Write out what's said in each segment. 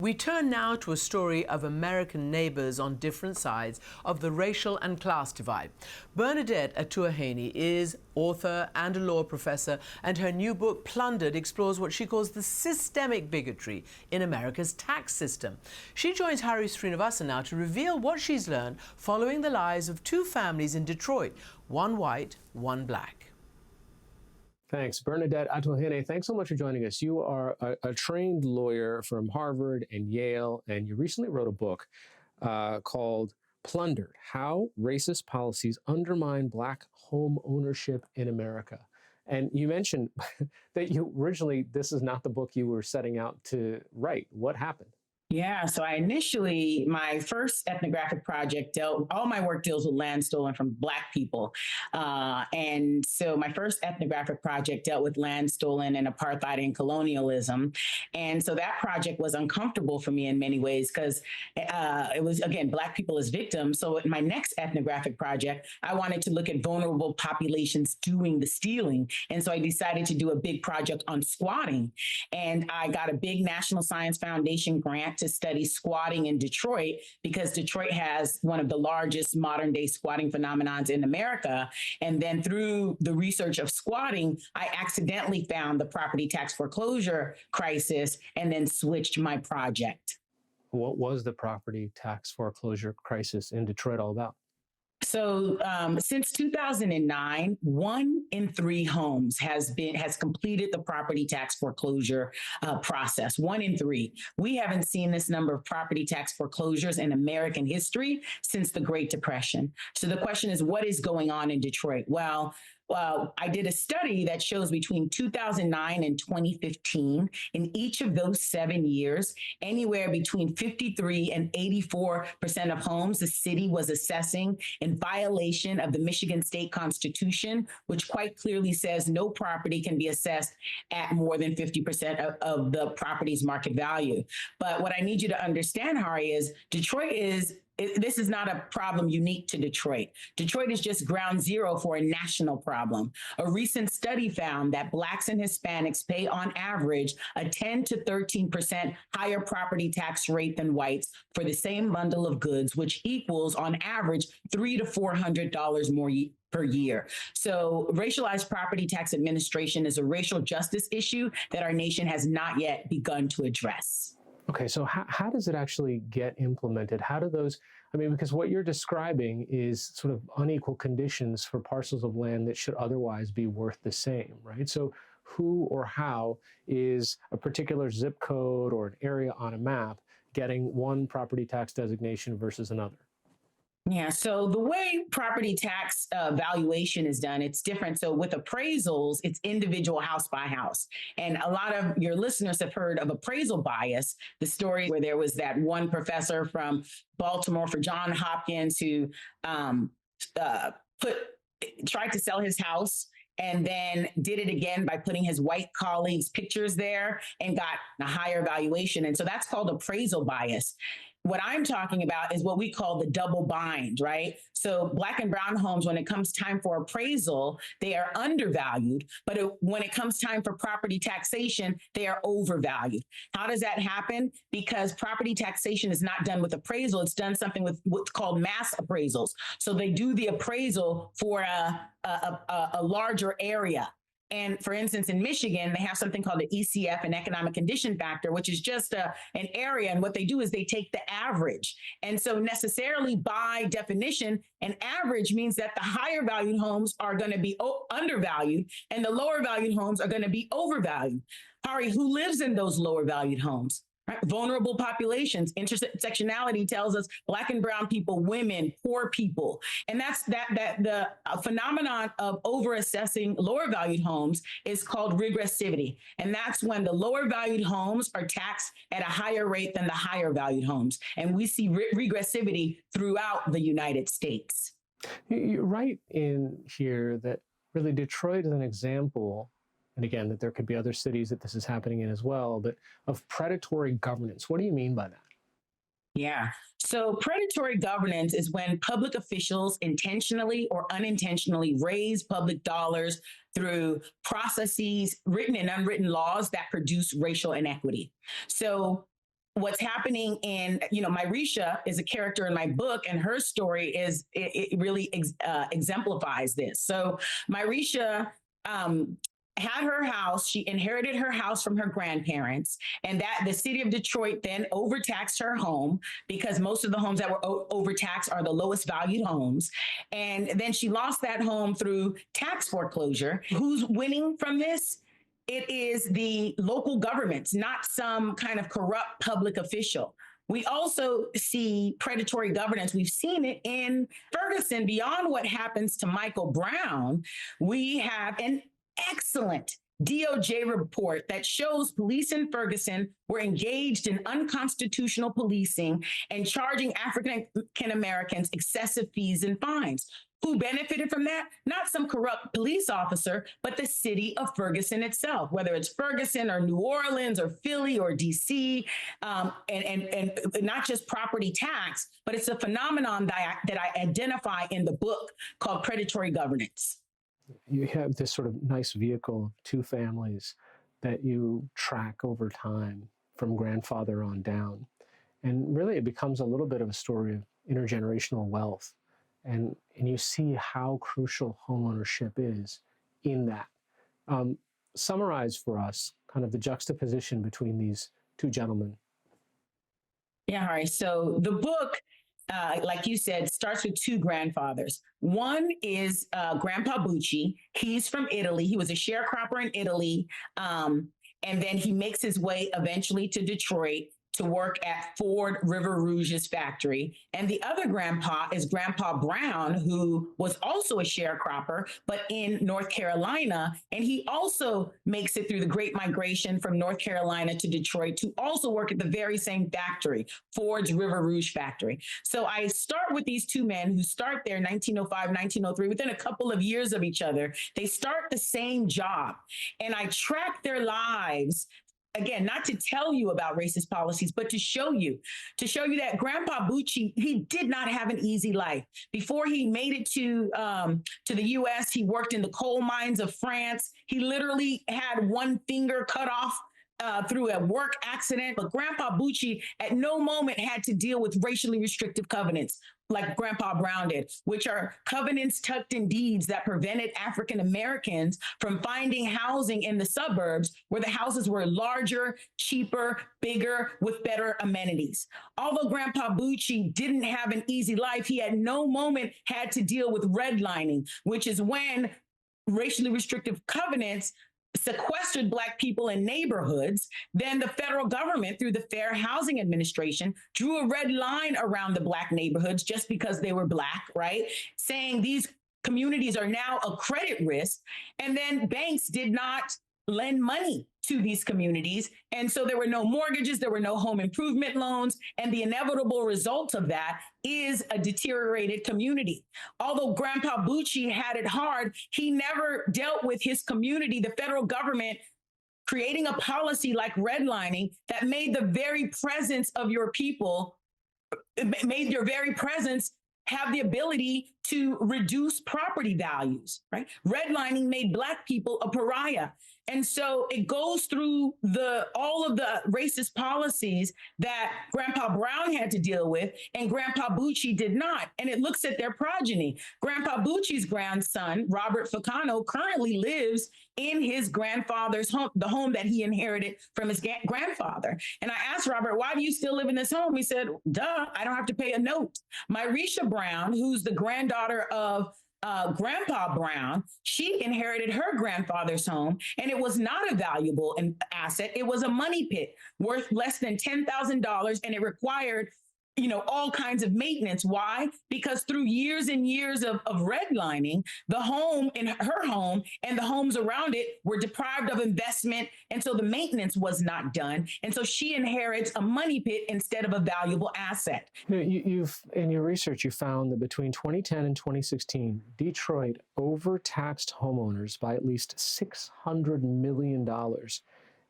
We turn now to a story of American neighbors on different sides of the racial and class divide. Bernadette Atuahane is author and a law professor, and her new book, Plundered, explores what she calls the systemic bigotry in America's tax system. She joins Hari Srinivasan now to reveal what she's learned following the lives of two families in Detroit, one white, one black. Thanks. Bernadette Atuahane, thanks so much for joining us. You are a trained lawyer from Harvard and Yale, and you recently wrote a book called Plundered: How Racist Policies Undermine Black Home Ownership in America. And you mentioned that you originally, this is not the book you were setting out to write. What happened? Yeah, so my first ethnographic project all my work deals with land stolen from Black people. And so my first ethnographic project dealt with land stolen and apartheid and colonialism. And so that project was uncomfortable for me in many ways because it was, again, Black people as victims. So in my next ethnographic project, I wanted to look at vulnerable populations doing the stealing. And so I decided to do a big project on squatting. And I got a big National Science Foundation grant to study squatting in Detroit because Detroit has one of the largest modern day squatting phenomenons in America. And then through the research of squatting, I accidentally found the property tax foreclosure crisis and then switched my project. What was the property tax foreclosure crisis in Detroit all about? So since 2009, 1 in 3 homes has completed the property tax foreclosure process. 1 in 3. We haven't seen this number of property tax foreclosures in American history since the Great Depression. So the question is, what is going on in Detroit? Well, I did a study that shows between 2009 and 2015, in each of those 7 years, anywhere between 53 and 84% of homes the city was assessing in violation of the Michigan State Constitution, which quite clearly says no property can be assessed at more than 50% of the property's market value. But what I need you to understand, Hari, is this is not a problem unique to Detroit. Detroit is just ground zero for a national problem. A recent study found that Blacks and Hispanics pay on average a 10 to 13% higher property tax rate than whites for the same bundle of goods, which equals on average $300 to $400 more per year. So racialized property tax administration is a racial justice issue that our nation has not yet begun to address. Okay, so how does it actually get implemented? How do those, because what you're describing is sort of unequal conditions for parcels of land that should otherwise be worth the same, right? So who or how is a particular zip code or an area on a map getting one property tax designation versus another? Yeah, so the way property tax valuation is done, it's different. So with appraisals, it's individual house by house. And a lot of your listeners have heard of appraisal bias, the story where there was that one professor from Baltimore for Johns Hopkins who tried to sell his house and then did it again by putting his white colleagues' pictures there and got a higher valuation. And so that's called appraisal bias. What I'm talking about is what we call the double bind, right? So Black and brown homes, when it comes time for appraisal, they are undervalued, but when it comes time for property taxation, they are overvalued. How does that happen? Because property taxation is not done with appraisal. It's done something with what's called mass appraisals. So they do the appraisal for a larger area. And for instance, in Michigan, they have something called the ECF, an economic condition factor, which is just an area. And what they do is they take the average. And so necessarily by definition, an average means that the higher valued homes are going to be undervalued and the lower valued homes are going to be overvalued. Hari, who lives in those lower valued homes? Right? Vulnerable populations. Intersectionality tells us Black and brown people, women, poor people. And that's the phenomenon of overassessing lower valued homes is called regressivity. And that's when the lower valued homes are taxed at a higher rate than the higher valued homes. And we see regressivity throughout the United States. You're right in here that really Detroit is an example, and again, that there could be other cities that this is happening in as well, but of predatory governance. What do you mean by that? Yeah. So predatory governance is when public officials intentionally or unintentionally raise public dollars through processes, written and unwritten laws that produce racial inequity. So what's happening in, Myrisha is a character in my book, and her story it really exemplifies this. So Myrisha had her house. She inherited her house from her grandparents, and that the city of Detroit then overtaxed her home, because most of the homes that were overtaxed are the lowest valued homes. And then she lost that home through tax foreclosure. Who's winning from this? It is the local governments, not some kind of corrupt public official. We also see predatory governance. We've seen it in Ferguson. Beyond what happens to Michael Brown, we have an excellent DOJ report that shows police in Ferguson were engaged in unconstitutional policing and charging African Americans excessive fees and fines. Who benefited from that? Not some corrupt police officer, but the city of Ferguson itself, whether it's Ferguson or New Orleans or Philly or DC, and not just property tax, but it's a phenomenon that I identify in the book called predatory governance. You have this sort of nice vehicle of two families that you track over time from grandfather on down. And really it becomes a little bit of a story of intergenerational wealth. And you see how crucial homeownership is in that. Summarize for us kind of the juxtaposition between these two gentlemen. Yeah, all right. So the book, like you said, starts with two grandfathers. One is Grandpa Bucci. He's from Italy. He was a sharecropper in Italy. And then he makes his way eventually to Detroit to work at Ford River Rouge's factory. And the other grandpa is Grandpa Brown, who was also a sharecropper, but in North Carolina. And he also makes it through the Great Migration from North Carolina to Detroit to also work at the very same factory, Ford's River Rouge factory. So I start with these two men who start there in 1905, 1903, within a couple of years of each other. They start the same job, and I track their lives. Again, not to tell you about racist policies, but to show you that Grandpa Bucci, he did not have an easy life. Before he made it to the U.S., he worked in the coal mines of France. He literally had one finger cut off through a work accident. But Grandpa Bucci at no moment had to deal with racially restrictive covenants like Grandpa Brown did, which are covenants tucked in deeds that prevented African Americans from finding housing in the suburbs where the houses were larger, cheaper, bigger, with better amenities. Although Grandpa Bucci didn't have an easy life, he at no moment had to deal with redlining, which is when racially restrictive covenants sequestered Black people in neighborhoods. Then the federal government, through the Fair Housing Administration, drew a red line around the Black neighborhoods just because they were Black, right? Saying these communities are now a credit risk. And then banks did not lend money to these communities. And so there were no mortgages, there were no home improvement loans. And the inevitable result of that is a deteriorated community. Although Grandpa Bucci had it hard, he never dealt with his community, the federal government creating a policy like redlining that made the very presence of your people, made your very presence have the ability to reduce property values, right? Redlining made Black people a pariah. And so it goes through all of the racist policies that Grandpa Brown had to deal with and Grandpa Bucci did not. And it looks at their progeny. Grandpa Bucci's grandson, Robert Ficano, currently lives in his grandfather's home, the home that he inherited from his grandfather. And I asked Robert, why do you still live in this home? He said, duh, I don't have to pay a note. Myrisha Brown, who's the granddaughter of Grandpa Brown, she inherited her grandfather's home, and it was not a valuable asset. It was a money pit worth less than $10,000, and it required all kinds of maintenance. Why? Because through years and years of redlining, the home in her home and the homes around it were deprived of investment. And so the maintenance was not done. And so she inherits a money pit instead of a valuable asset. You've in your research, you found that between 2010 and 2016, Detroit overtaxed homeowners by at least $600 million.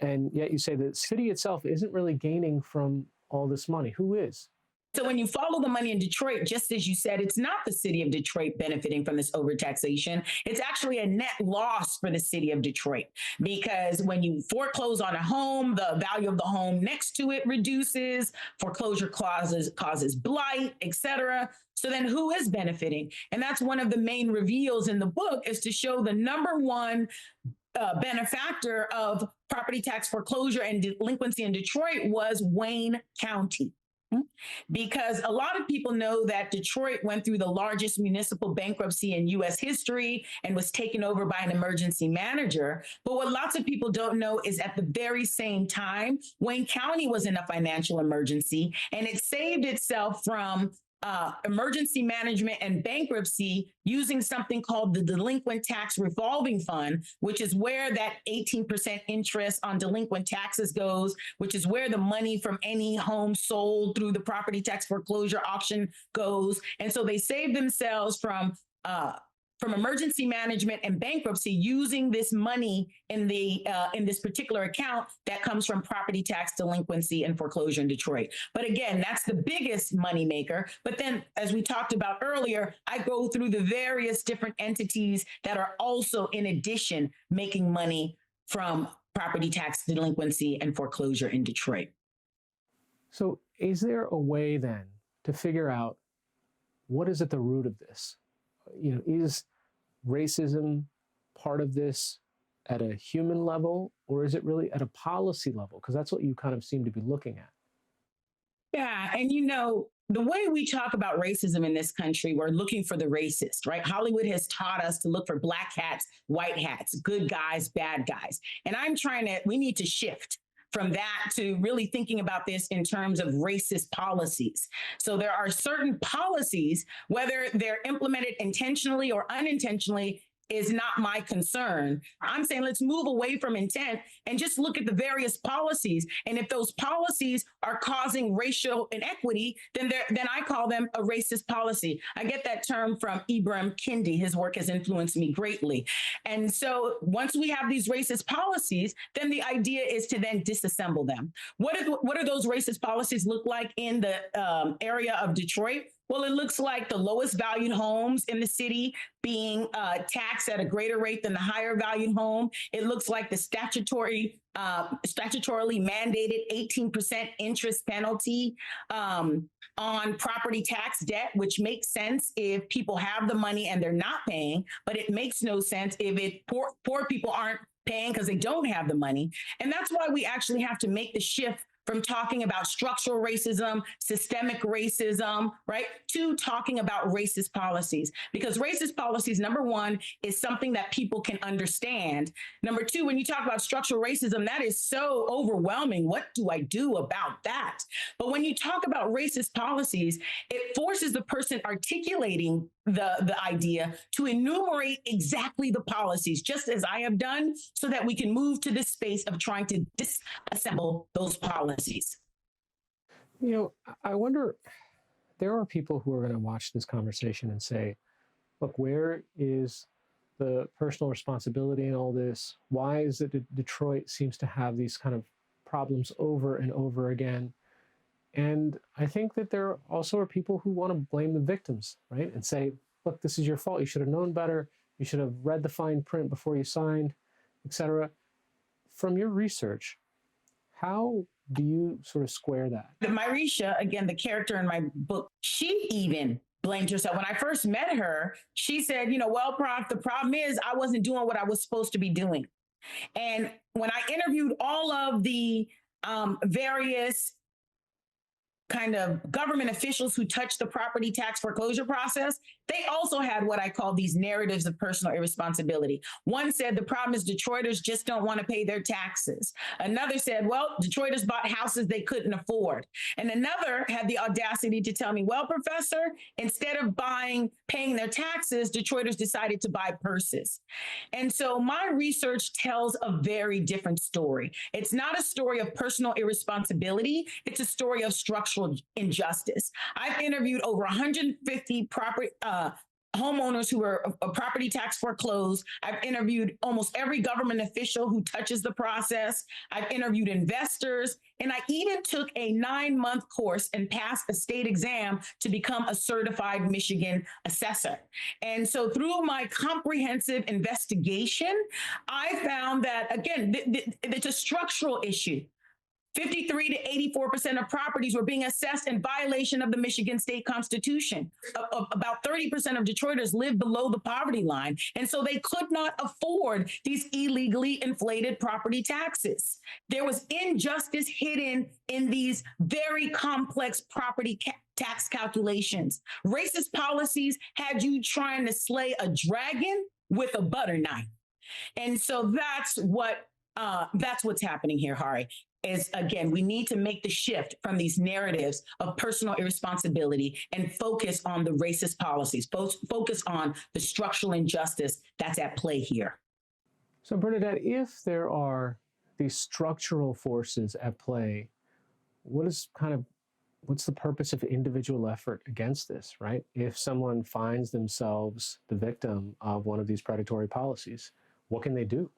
And yet you say the city itself isn't really gaining from all this money. Who is? So when you follow the money in Detroit, just as you said, it's not the city of Detroit benefiting from this overtaxation. It's actually a net loss for the city of Detroit, because when you foreclose on a home, the value of the home next to it reduces, foreclosure clauses causes blight, etc. So then who is benefiting? And that's one of the main reveals in the book, is to show the number one benefactor of property tax foreclosure and delinquency in Detroit was Wayne County. Because a lot of people know that Detroit went through the largest municipal bankruptcy in U.S. history and was taken over by an emergency manager. But what lots of people don't know is at the very same time, Wayne County was in a financial emergency, and it saved itself from emergency management and bankruptcy using something called the Delinquent Tax Revolving Fund, which is where that 18% interest on delinquent taxes goes, which is where the money from any home sold through the property tax foreclosure auction goes. And so they saved themselves from emergency management and bankruptcy using this money in this particular account that comes from property tax delinquency and foreclosure in Detroit. But again, that's the biggest money maker. But then, as we talked about earlier, I go through the various different entities that are also, in addition, making money from property tax delinquency and foreclosure in Detroit. So is there a way then to figure out what is at the root of this? Is racism part of this at a human level, or is it really at a policy level? Because that's what you kind of seem to be looking at. Yeah. And the way we talk about racism in this country, we're looking for the racist, right? Hollywood has taught us to look for black hats, white hats, good guys, bad guys. And we need to shift from that to really thinking about this in terms of racist policies. So there are certain policies, whether they're implemented intentionally or unintentionally, is not my concern. I'm saying let's move away from intent and just look at the various policies. And if those policies are causing racial inequity, then I call them a racist policy. I get that term from Ibram Kendi. His work has influenced me greatly. And so once we have these racist policies, then the idea is to then disassemble them. What are those racist policies look like in the area of Detroit? Well, it looks like the lowest valued homes in the city being taxed at a greater rate than the higher valued home. It looks like the statutorily mandated 18% interest penalty on property tax debt, which makes sense if people have the money and they're not paying, but it makes no sense if poor people aren't paying because they don't have the money. And that's why we actually have to make the shift from talking about structural racism, systemic racism, right, to talking about racist policies. Because racist policies, number one, is something that people can understand. Number two, when you talk about structural racism, that is so overwhelming. What do I do about that? But when you talk about racist policies, it forces the person articulating the idea to enumerate exactly the policies, just as I have done, so that we can move to this space of trying to disassemble those policies. I wonder, there are people who are going to watch this conversation and say, look, where is the personal responsibility in all this? Why is it that Detroit seems to have these kind of problems over and over again? And I think that there also are people who want to blame the victims, right? And say, look, this is your fault. You should have known better. You should have read the fine print before you signed, etc. From your research, how do you sort of square that? Myrisha, again, the character in my book, she even blamed herself. When I first met her, she said, well, Prof, the problem is I wasn't doing what I was supposed to be doing. And when I interviewed all of the various kind of government officials who touched the property tax foreclosure process, they also had what I call these narratives of personal irresponsibility. One said the problem is Detroiters just don't want to pay their taxes. Another said, well, Detroiters bought houses they couldn't afford. And another had the audacity to tell me, well, Professor, instead of paying their taxes, Detroiters decided to buy purses. And so my research tells a very different story. It's not a story of personal irresponsibility. It's a story of structural injustice. I've interviewed over 150 homeowners who were property tax foreclosed. I've interviewed almost every government official who touches the process. I've interviewed investors, and I even took a 9-month course and passed a state exam to become a certified Michigan assessor. And so through my comprehensive investigation, I found that, again, it's a structural issue. 53 to 84% of properties were being assessed in violation of the Michigan state constitution. About 30% of Detroiters live below the poverty line. And so they could not afford these illegally inflated property taxes. There was injustice hidden in these very complex property tax calculations. Racist policies had you trying to slay a dragon with a butter knife. And so that's what's happening here, Hari. Is, again, we need to make the shift from these narratives of personal irresponsibility and focus on the racist policies, focus on the structural injustice that's at play here. So, Bernadette, if there are these structural forces at play, what's the purpose of individual effort against this, right? If someone finds themselves the victim of one of these predatory policies, what can they do?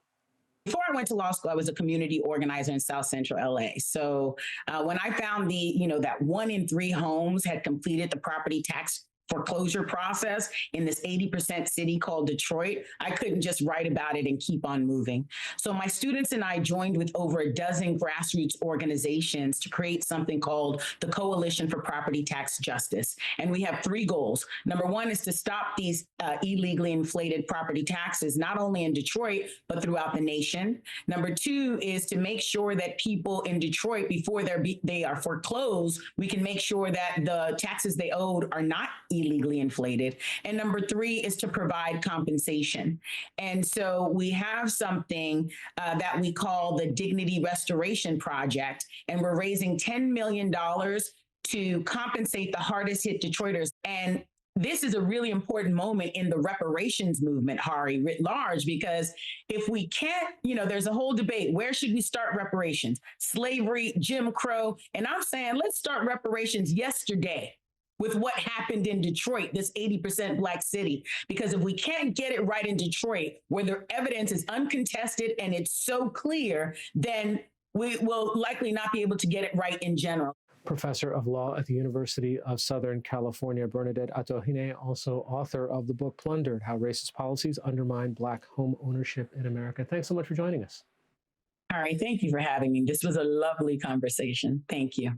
Before I went to law school, I was a community organizer in South Central LA. So when I found that 1 in 3 homes had completed the property tax foreclosure process in this 80% city called Detroit, I couldn't just write about it and keep on moving. So my students and I joined with over a dozen grassroots organizations to create something called the Coalition for Property Tax Justice. And we have 3 goals. Number 1 is to stop these illegally inflated property taxes, not only in Detroit, but throughout the nation. Number 2 is to make sure that people in Detroit, before they are foreclosed, we can make sure that the taxes they owed are not illegally inflated. And number 3 is to provide compensation. And so we have something that we call the Dignity Restoration Project, and we're raising $10 million to compensate the hardest hit Detroiters. And this is a really important moment in the reparations movement, Hari, writ large, because if we can't, there's a whole debate. Where should we start reparations? Slavery, Jim Crow. And I'm saying, let's start reparations yesterday with what happened in Detroit, this 80% Black city. Because if we can't get it right in Detroit, where the evidence is uncontested and it's so clear, then we will likely not be able to get it right in general. Professor of Law at the University of Southern California, Bernadette Atohene, also author of the book Plundered: How Racist Policies Undermine Black Home Ownership in America. Thanks so much for joining us. All right. Thank you for having me. This was a lovely conversation. Thank you.